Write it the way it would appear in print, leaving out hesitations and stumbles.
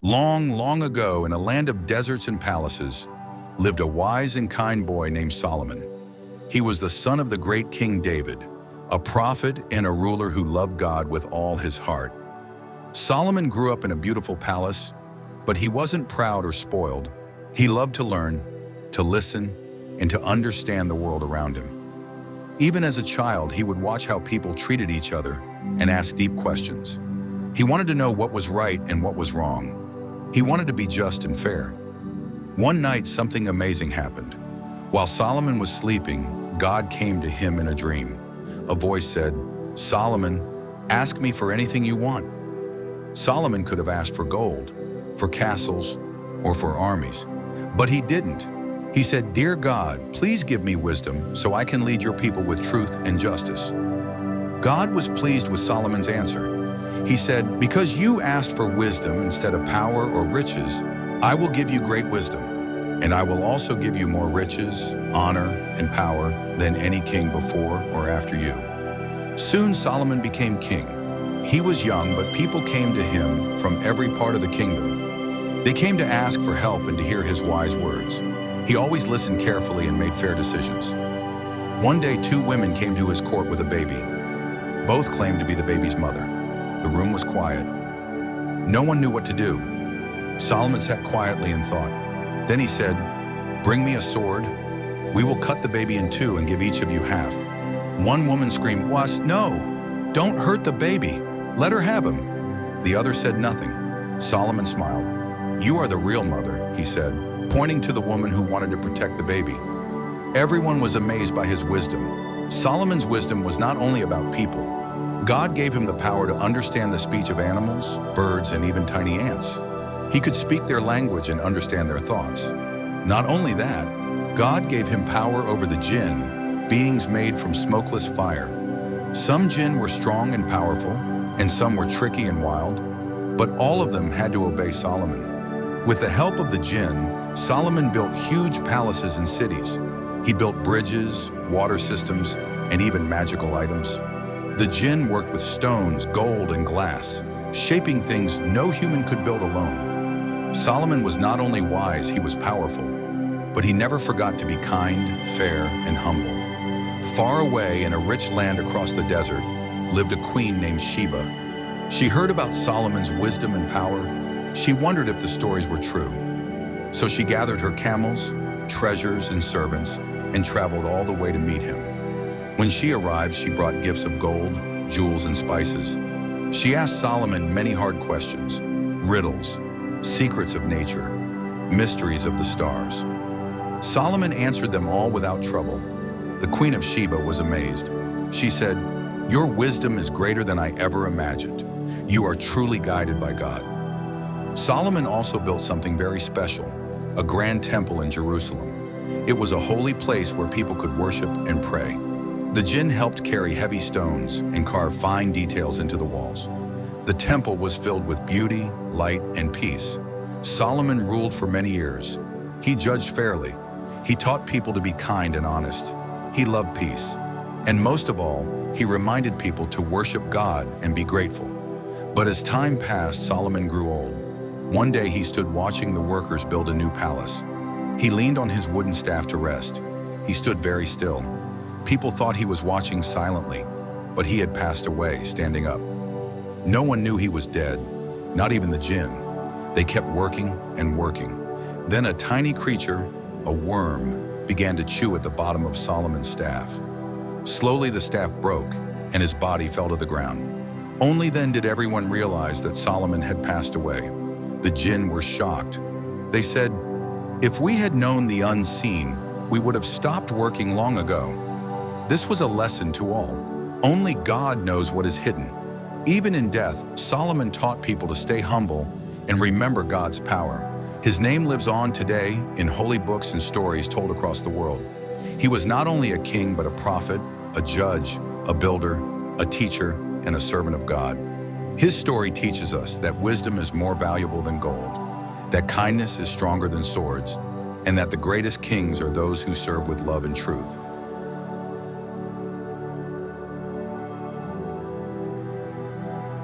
Long, long ago, in a land of deserts and palaces, lived a wise and kind boy named Solomon. He was the son of the great King David, a prophet and a ruler who loved God with all his heart. Solomon grew up in a beautiful palace, but he wasn't proud or spoiled. He loved to learn, to listen, and to understand the world around him. Even as a child, he would watch how people treated each other and ask deep questions. He wanted to know what was right and what was wrong. He wanted to be just and fair. One night, something amazing happened. While Solomon was sleeping, God came to him in a dream. A voice said, "Solomon, ask me for anything you want." Solomon could have asked for gold, for castles, or for armies, but he didn't. He said, "Dear God, please give me wisdom so I can lead your people with truth and justice." God was pleased with Solomon's answer. He said, "Because you asked for wisdom instead of power or riches, I will give you great wisdom, and I will also give you more riches, honor, and power than any king before or after you." Soon Solomon became king. He was young, but people came to him from every part of the kingdom. They came to ask for help and to hear his wise words. He always listened carefully and made fair decisions. One day, two women came to his court with a baby. Both claimed to be the baby's mother. The room was quiet. No one knew what to do. Solomon sat quietly and thought. Then he said, "Bring me a sword. We will cut the baby in two and give each of you half." One woman screamed, "Was, no! Don't hurt the baby. Let her have him." The other said nothing. Solomon smiled. "You are the real mother," he said, pointing to the woman who wanted to protect the baby. Everyone was amazed by his wisdom. Solomon's wisdom was not only about people. God gave him the power to understand the speech of animals, birds, and even tiny ants. He could speak their language and understand their thoughts. Not only that, God gave him power over the Jinn, beings made from smokeless fire. Some Jinn were strong and powerful, and some were tricky and wild, but all of them had to obey Solomon. With the help of the Jinn, Solomon built huge palaces and cities. He built bridges, water systems, and even magical items. The Jinn worked with stones, gold, and glass, shaping things no human could build alone. Solomon was not only wise, he was powerful, but he never forgot to be kind, fair, and humble. Far away in a rich land across the desert lived a queen named Sheba. She heard about Solomon's wisdom and power. She wondered if the stories were true. So she gathered her camels, treasures, and servants and traveled all the way to meet him. When she arrived, she brought gifts of gold, jewels, and spices. She asked Solomon many hard questions, riddles, secrets of nature, mysteries of the stars. Solomon answered them all without trouble. The Queen of Sheba was amazed. She said, "Your wisdom is greater than I ever imagined. You are truly guided by God." Solomon also built something very special, a grand temple in Jerusalem. It was a holy place where people could worship and pray. The Jinn helped carry heavy stones and carve fine details into the walls. The temple was filled with beauty, light, and peace. Solomon ruled for many years. He judged fairly. He taught people to be kind and honest. He loved peace. And most of all, he reminded people to worship God and be grateful. But as time passed, Solomon grew old. One day he stood watching the workers build a new palace. He leaned on his wooden staff to rest. He stood very still. People thought he was watching silently, but he had passed away, standing up. No one knew he was dead, not even the Jinn. They kept working and working. Then a tiny creature, a worm, began to chew at the bottom of Solomon's staff. Slowly the staff broke, and his body fell to the ground. Only then did everyone realize that Solomon had passed away. The Jinn were shocked. They said, "If we had known the unseen, we would have stopped working long ago." This was a lesson to all. Only God knows what is hidden. Even in death, Solomon taught people to stay humble and remember God's power. His name lives on today in holy books and stories told across the world. He was not only a king, but a prophet, a judge, a builder, a teacher, and a servant of God. His story teaches us that wisdom is more valuable than gold, that kindness is stronger than swords, and that the greatest kings are those who serve with love and truth.